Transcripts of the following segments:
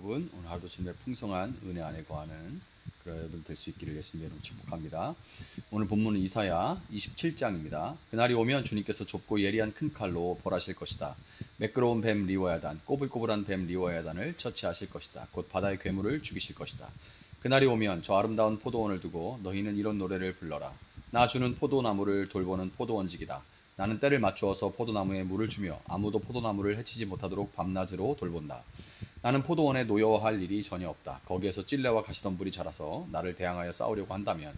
여러분, 오늘 하루도 주님의 풍성한 은혜 안에 거하는 그런 여러분 될 수 있기를 예수님 이름으로 축복합니다. 오늘 본문은 이사야 27장입니다. 그날이 오면 주님께서 좁고 예리한 큰 칼로 벌하실 것이다. 매끄러운 뱀 리워야단, 꼬불꼬불한 뱀 리워야단을 처치하실 것이다. 곧 바다의 괴물을 죽이실 것이다. 그날이 오면 저 아름다운 포도원을 두고 너희는 이런 노래를 불러라. 나 주는 포도나무를 돌보는 포도원직이다. 나는 때를 맞추어서 포도나무에 물을 주며 아무도 포도나무를 해치지 못하도록 밤낮으로 돌본다. 나는 포도원에 노여워할 일이 전혀 없다. 거기에서 찔레와 가시덤불이 자라서 나를 대항하여 싸우려고 한다면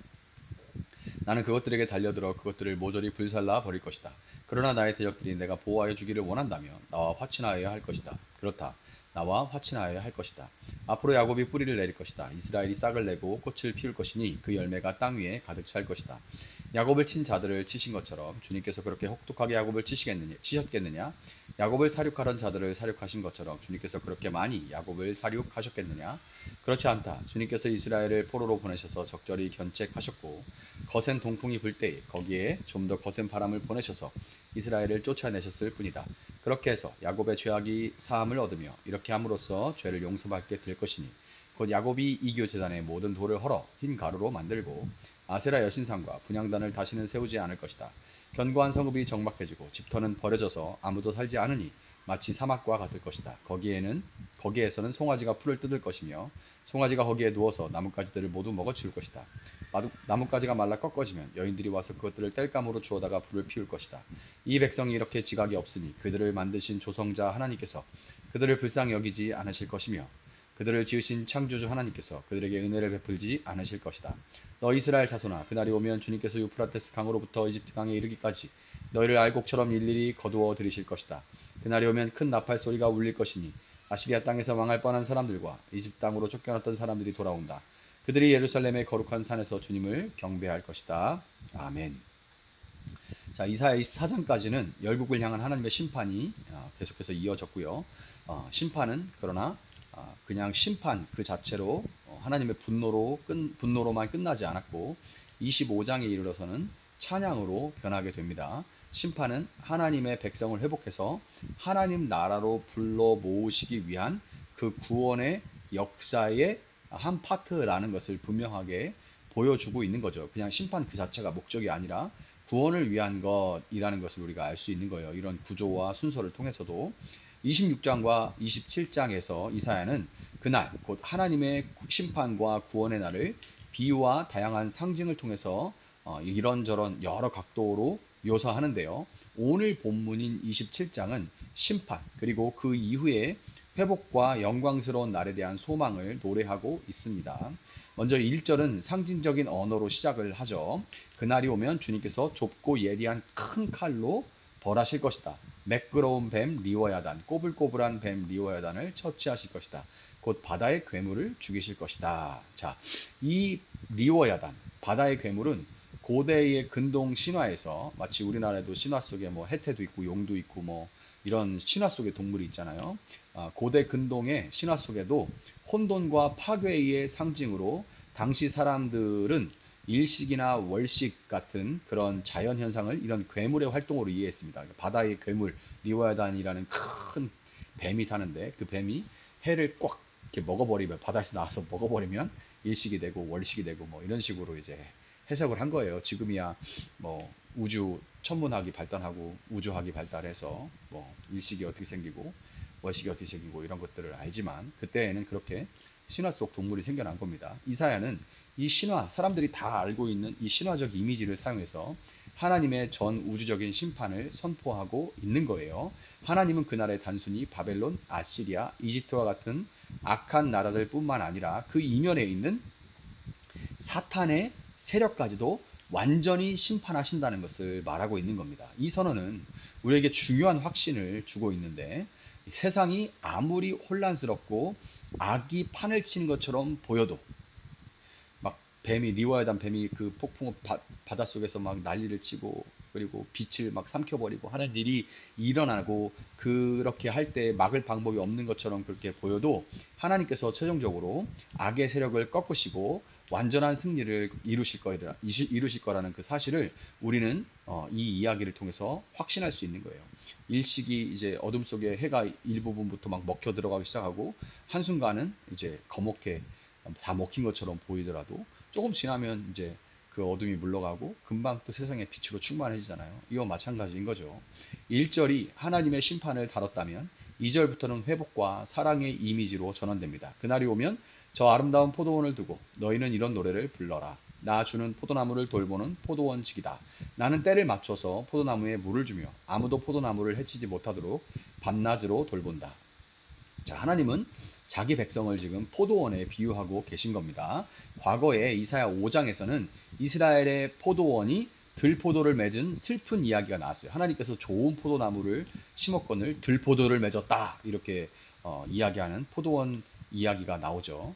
나는 그것들에게 달려들어 그것들을 모조리 불살라 버릴 것이다. 그러나 나의 대적들이 내가 보호하여 주기를 원한다며 나와 화친하여야 할 것이다. 그렇다. 나와 화친하여야 할 것이다. 앞으로 야곱이 뿌리를 내릴 것이다. 이스라엘이 싹을 내고 꽃을 피울 것이니 그 열매가 땅 위에 가득 찰 것이다. 야곱을 친 자들을 치신 것처럼 주님께서 그렇게 혹독하게 야곱을 치셨겠느냐? 야곱을 사륙하던 자들을 사륙하신 것처럼 주님께서 그렇게 많이 야곱을 사륙하셨겠느냐? 그렇지 않다. 주님께서 이스라엘을 포로로 보내셔서 적절히 견책하셨고 거센 동풍이 불 때에 거기에 좀 더 거센 바람을 보내셔서 이스라엘을 쫓아내셨을 뿐이다. 그렇게 해서 야곱의 죄악이 사함을 얻으며 이렇게 함으로써 죄를 용서받게 될 것이니 곧 야곱이 이교 제단의 모든 돌을 헐어 흰 가루로 만들고 아세라 여신상과 분향단을 다시는 세우지 않을 것이다. 견고한 성읍이 정박해지고 집터는 버려져서 아무도 살지 않으니 마치 사막과 같을 것이다. 거기에서는 송아지가 풀을 뜯을 것이며 송아지가 거기에 누워서 나뭇가지들을 모두 먹어치울 것이다. 나뭇가지가 말라 꺾어지면 여인들이 와서 그것들을 땔감으로 주워다가 불을 피울 것이다. 이 백성이 이렇게 지각이 없으니 그들을 만드신 조성자 하나님께서 그들을 불쌍히 여기지 않으실 것이며 그들을 지으신 창조주 하나님께서 그들에게 은혜를 베풀지 않으실 것이다. 너 이스라엘 자손아, 그날이 오면 주님께서 유프라테스 강으로부터 이집트 강에 이르기까지 너희를 알곡처럼 일일이 거두어 들이실 것이다. 그날이 오면 큰 나팔 소리가 울릴 것이니 아시리아 땅에서 망할 뻔한 사람들과 이집트 땅으로 쫓겨났던 사람들이 돌아온다. 그들이 예루살렘의 거룩한 산에서 주님을 경배할 것이다. 아멘. 자, 이사야 24장까지는 열국을 향한 하나님의 심판이 계속해서 이어졌고요. 심판은 그러나 그냥 심판 그 자체로 하나님의 분노로만 끝나지 않았고 25장에 이르러서는 찬양으로 변하게 됩니다. 심판은 하나님의 백성을 회복해서 하나님 나라로 불러 모으시기 위한 그 구원의 역사의 한 파트라는 것을 분명하게 보여주고 있는 거죠. 그냥 심판 그 자체가 목적이 아니라 구원을 위한 것이라는 것을 우리가 알 수 있는 거예요. 이런 구조와 순서를 통해서도 26장과 27장에서 이사야는 그날 곧 하나님의 심판과 구원의 날을 비유와 다양한 상징을 통해서 이런저런 여러 각도로 묘사하는데요. 오늘 본문인 27장은 심판 그리고 그 이후에 회복과 영광스러운 날에 대한 소망을 노래하고 있습니다. 먼저 1절은 상징적인 언어로 시작을 하죠. 그날이 오면 주님께서 좁고 예리한 큰 칼로 벌하실 것이다. 매끄러운 뱀 리워야단, 꼬불꼬불한 뱀 리워야단을 처치하실 것이다. 곧 바다의 괴물을 죽이실 것이다. 자, 이 리워야단, 바다의 괴물은 고대의 근동 신화에서 마치 우리나라에도 신화 속에 뭐 해태도 있고 용도 있고 뭐 이런 신화 속의 동물이 있잖아요. 고대 근동의 신화 속에도 혼돈과 파괴의 상징으로 당시 사람들은 일식이나 월식 같은 그런 자연 현상을 이런 괴물의 활동으로 이해했습니다. 바다의 괴물 리와야단이라는 큰 뱀이 사는데 그 뱀이 해를 꽉 이렇게 먹어버리면 바다에서 나와서 먹어버리면 일식이 되고 월식이 되고 뭐 이런 식으로 이제 해석을 한 거예요. 지금이야 뭐 우주 천문학이 발달하고 우주학이 발달해서 뭐 일식이 어떻게 생기고 월식이 어떻게 생기고 이런 것들을 알지만 그때에는 그렇게 신화 속 동물이 생겨난 겁니다. 이사야는 이 신화, 사람들이 다 알고 있는 이 신화적 이미지를 사용해서 하나님의 전 우주적인 심판을 선포하고 있는 거예요. 하나님은 그날에 단순히 바벨론, 아시리아, 이집트와 같은 악한 나라들 뿐만 아니라 그 이면에 있는 사탄의 세력까지도 완전히 심판하신다는 것을 말하고 있는 겁니다. 이 선언은 우리에게 중요한 확신을 주고 있는데 세상이 아무리 혼란스럽고 악이 판을 치는 것처럼 보여도 막 뱀이 리워야단 뱀이 그 폭풍 바닷속에서 막 난리를 치고 그리고 빛을 막 삼켜버리고 하는 일이 일어나고 그렇게 할 때 막을 방법이 없는 것처럼 그렇게 보여도 하나님께서 최종적으로 악의 세력을 꺾으시고 완전한 승리를 이루실 거라는 그 사실을 우리는 이 이야기를 통해서 확신할 수 있는 거예요. 일식이 이제 어둠 속에 해가 일부분부터 막 먹혀 들어가기 시작하고 한순간은 이제 거먹게 다 먹힌 것처럼 보이더라도 조금 지나면 이제 그 어둠이 물러가고 금방 또 세상의 빛으로 충만해지잖아요. 이와 마찬가지인 거죠. 1절이 하나님의 심판을 다뤘다면 2절부터는 회복과 사랑의 이미지로 전환됩니다. 그날이 오면 저 아름다운 포도원을 두고 너희는 이런 노래를 불러라. 나 주는 포도나무를 돌보는 포도원직이다. 나는 때를 맞춰서 포도나무에 물을 주며 아무도 포도나무를 해치지 못하도록 밤낮으로 돌본다. 자, 하나님은 자기 백성을 지금 포도원에 비유하고 계신 겁니다. 과거에 이사야 5장에서는 이스라엘의 포도원이 들포도를 맺은 슬픈 이야기가 나왔어요. 하나님께서 좋은 포도나무를 심었거늘 들포도를 맺었다. 이렇게 이야기하는 포도원 이야기가 나오죠.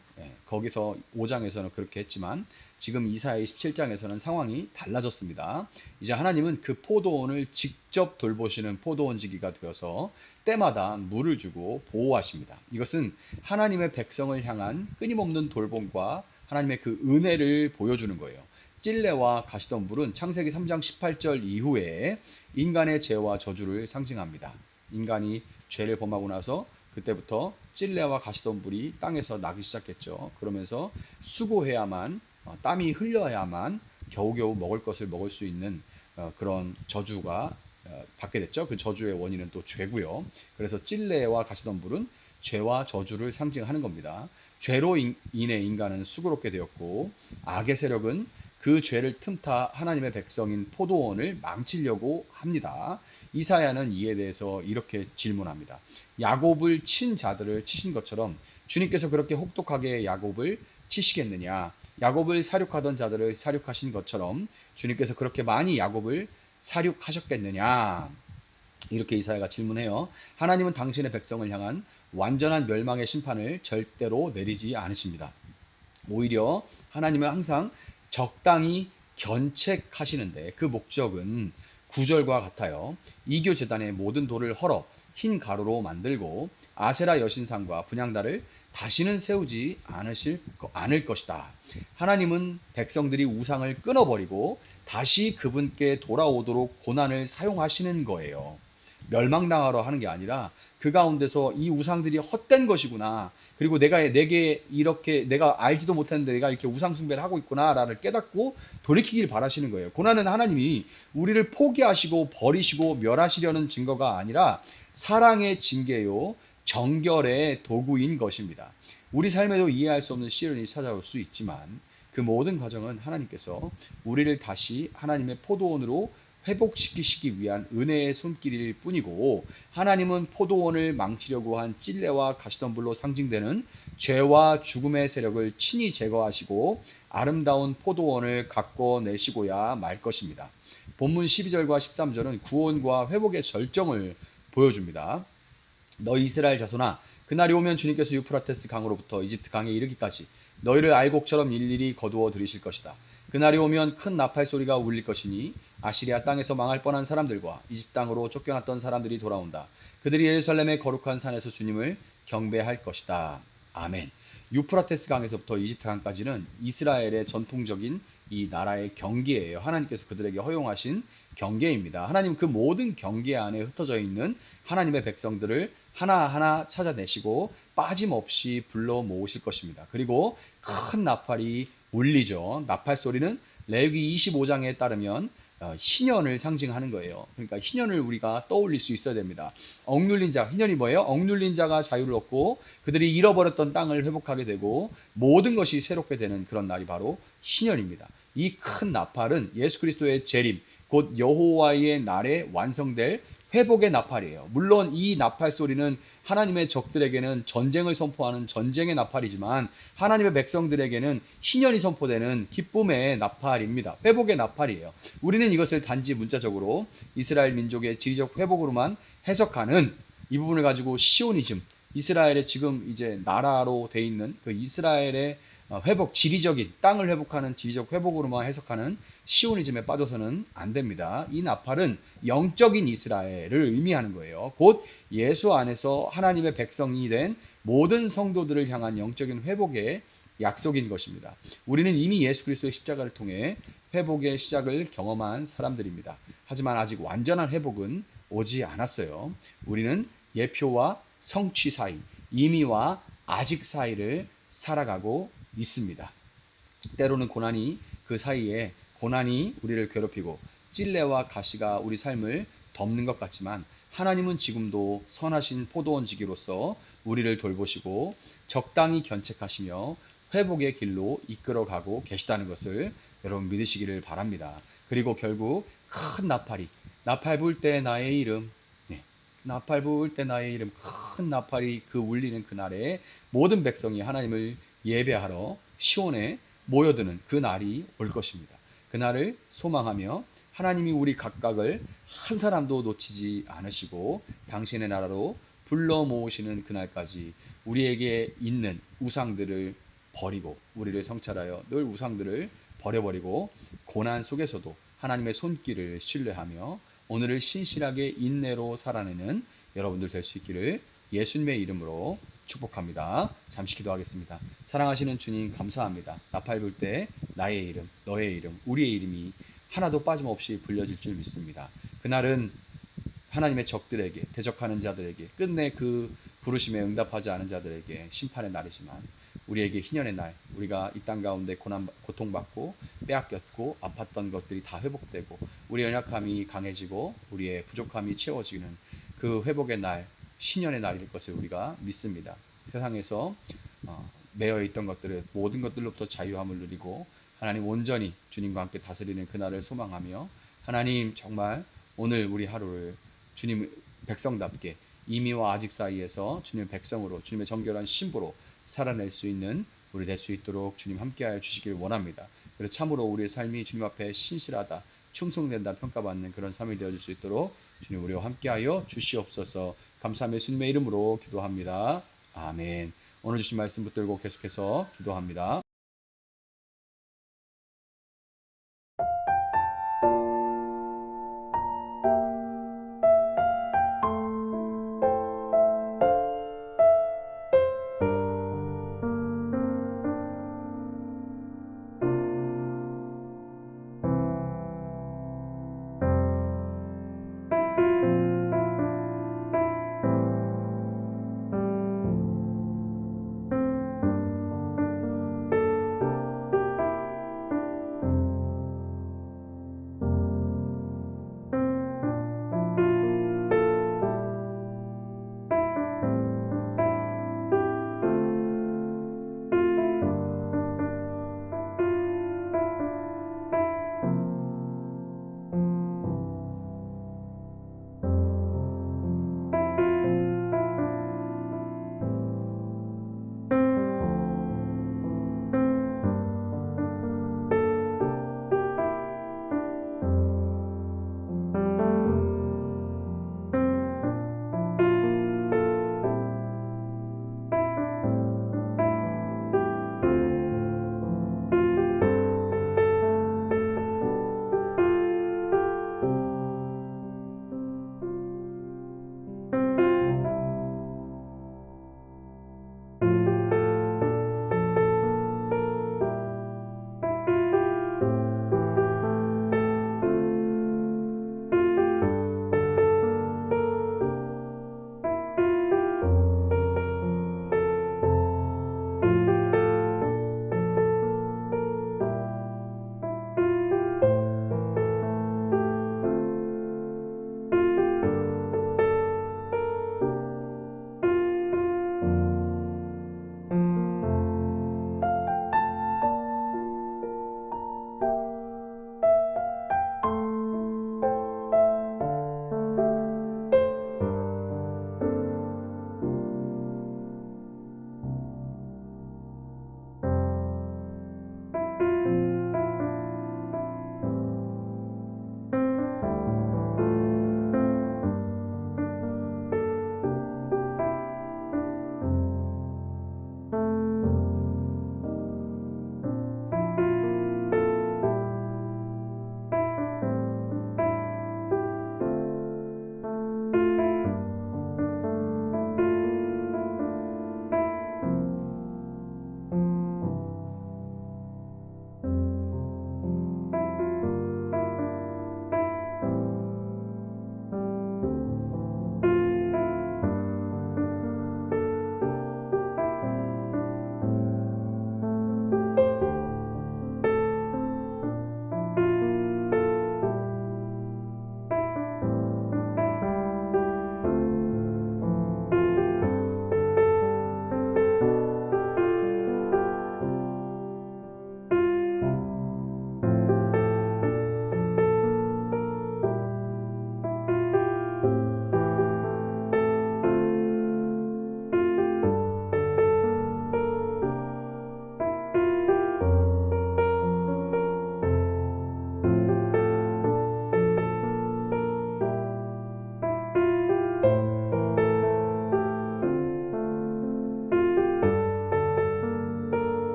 거기서 5장에서는 그렇게 했지만 지금 이사야 17장에서는 상황이 달라졌습니다. 이제 하나님은 그 포도원을 직접 돌보시는 포도원지기가 되어서 때마다 물을 주고 보호하십니다. 이것은 하나님의 백성을 향한 끊임없는 돌봄과 하나님의 그 은혜를 보여주는 거예요. 찔레와 가시덤불은 창세기 3장 18절 이후에 인간의 죄와 저주를 상징합니다. 인간이 죄를 범하고 나서 그때부터 찔레와 가시덤불이 땅에서 나기 시작했죠. 그러면서 수고해야만 땀이 흘려야만 겨우겨우 먹을 것을 먹을 수 있는 그런 저주가 받게 됐죠. 그 저주의 원인은 또 죄고요. 그래서 찔레와 가시덤불은 죄와 저주를 상징하는 겁니다. 죄로 인해 인간은 수고롭게 되었고 악의 세력은 그 죄를 틈타 하나님의 백성인 포도원을 망치려고 합니다. 이사야는 이에 대해서 이렇게 질문합니다. 야곱을 친 자들을 치신 것처럼 주님께서 그렇게 혹독하게 야곱을 치시겠느냐? 야곱을 사륙하던 자들을 사륙하신 것처럼 주님께서 그렇게 많이 야곱을 사륙하셨겠느냐? 이렇게 이사야가 질문해요. 하나님은 당신의 백성을 향한 완전한 멸망의 심판을 절대로 내리지 않으십니다. 오히려 하나님은 항상 적당히 견책하시는데 그 목적은 9절과 같아요. 이교 제단의 모든 돌을 헐어 흰 가루로 만들고 아세라 여신상과 분향단을 다시는 세우지 않을 것이다. 하나님은 백성들이 우상을 끊어버리고 다시 그분께 돌아오도록 고난을 사용하시는 거예요. 멸망당하러 하는 게 아니라 그 가운데서 이 우상들이 헛된 것이구나. 그리고 내게 이렇게 내가 알지도 못했는데 내가 이렇게 우상 숭배를 하고 있구나라를 깨닫고 돌이키길 바라시는 거예요. 고난은 하나님이 우리를 포기하시고 버리시고 멸하시려는 증거가 아니라 사랑의 징계요 정결의 도구인 것입니다. 우리 삶에도 이해할 수 없는 시련이 찾아올 수 있지만 그 모든 과정은 하나님께서 우리를 다시 하나님의 포도원으로 회복시키시기 위한 은혜의 손길일 뿐이고 하나님은 포도원을 망치려고 한 찔레와 가시덤불로 상징되는 죄와 죽음의 세력을 친히 제거하시고 아름다운 포도원을 가꿔내시고야 말 것입니다. 본문 12절과 13절은 구원과 회복의 절정을 보여줍니다. 너희 이스라엘 자손아 그날이 오면 주님께서 유프라테스 강으로부터 이집트 강에 이르기까지 너희를 알곡처럼 일일이 거두어 들이실 것이다. 그날이 오면 큰 나팔 소리가 울릴 것이니 아시리아 땅에서 망할 뻔한 사람들과 이집트 땅으로 쫓겨났던 사람들이 돌아온다. 그들이 예루살렘의 거룩한 산에서 주님을 경배할 것이다. 아멘. 유프라테스 강에서부터 이집트 강까지는 이스라엘의 전통적인 이 나라의 경계예요. 하나님께서 그들에게 허용하신 경계입니다. 하나님 그 모든 경계 안에 흩어져 있는 하나님의 백성들을 하나하나 찾아내시고 빠짐없이 불러 모으실 것입니다. 그리고 큰 나팔이 울리죠. 나팔 소리는 레위기 25장에 따르면 희년을 상징하는 거예요. 그러니까 희년을 우리가 떠올릴 수 있어야 됩니다. 억눌린 자, 희년이 뭐예요? 억눌린 자가 자유를 얻고 그들이 잃어버렸던 땅을 회복하게 되고 모든 것이 새롭게 되는 그런 날이 바로 희년입니다. 이 큰 나팔은 예수 그리스도의 재림, 곧 여호와의 날에 완성될 회복의 나팔이에요. 물론 이 나팔 소리는 하나님의 적들에게는 전쟁을 선포하는 전쟁의 나팔이지만 하나님의 백성들에게는 희년이 선포되는 기쁨의 나팔입니다. 회복의 나팔이에요. 우리는 이것을 단지 문자적으로 이스라엘 민족의 지리적 회복으로만 해석하는 이 부분을 가지고 시오니즘, 이스라엘의 지금 이제 나라로 돼 있는 그 이스라엘의 회복, 지리적인 땅을 회복하는 지리적 회복으로만 해석하는 시오니즘에 빠져서는 안 됩니다. 이 나팔은 영적인 이스라엘을 의미하는 거예요. 곧 예수 안에서 하나님의 백성이 된 모든 성도들을 향한 영적인 회복의 약속인 것입니다. 우리는 이미 예수 그리스도의 십자가를 통해 회복의 시작을 경험한 사람들입니다. 하지만 아직 완전한 회복은 오지 않았어요. 우리는 예표와 성취 사이, 이미와 아직 사이를 살아가고 있습니다. 때로는 그 사이에 고난이 우리를 괴롭히고 찔레와 가시가 우리 삶을 덮는 것 같지만 하나님은 지금도 선하신 포도원지기로서 우리를 돌보시고 적당히 견책하시며 회복의 길로 이끌어가고 계시다는 것을 여러분 믿으시기를 바랍니다. 그리고 결국 큰 나팔 불 때 나의 이름, 네, 나팔 불 때 나의 이름, 큰 나팔이 그 울리는 그날에 모든 백성이 하나님을 예배하러 시온에 모여드는 그 날이 올 것입니다. 그날을 소망하며 하나님이 우리 각각을 한 사람도 놓치지 않으시고 당신의 나라로 불러 모으시는 그날까지 우리에게 있는 우상들을 버리고 우리를 성찰하여 늘 우상들을 버려버리고 고난 속에서도 하나님의 손길을 신뢰하며 오늘을 신실하게 인내로 살아내는 여러분들 될 수 있기를 예수님의 이름으로 축복합니다. 잠시 기도하겠습니다. 사랑하시는 주님 감사합니다. 나팔 불 때 나의 이름, 너의 이름, 우리의 이름이 하나도 빠짐없이 불려질 줄 믿습니다. 그날은 하나님의 적들에게, 대적하는 자들에게, 끝내 그 부르심에 응답하지 않은 자들에게 심판의 날이지만 우리에게 희년의 날, 우리가 이 땅 가운데 고통받고 빼앗겼고 아팠던 것들이 다 회복되고 우리의 연약함이 강해지고 우리의 부족함이 채워지는 그 회복의 날, 신년의 날일 것을 우리가 믿습니다. 세상에서 매여 있던 것들을 모든 것들로부터 자유함을 누리고 하나님 온전히 주님과 함께 다스리는 그날을 소망하며 하나님 정말 오늘 우리 하루를 주님 백성답게 이미와 아직 사이에서 주님의 백성으로 주님의 정결한 신부로 살아낼 수 있는 우리 될 수 있도록 주님 함께하여 주시길 원합니다. 그래서 참으로 우리의 삶이 주님 앞에 신실하다, 충성된다 평가받는 그런 삶이 되어질 수 있도록 주님 우리와 함께하여 주시옵소서. 감사하며 예수님의 이름으로 기도합니다. 아멘. 오늘 주신 말씀 붙들고 계속해서 기도합니다.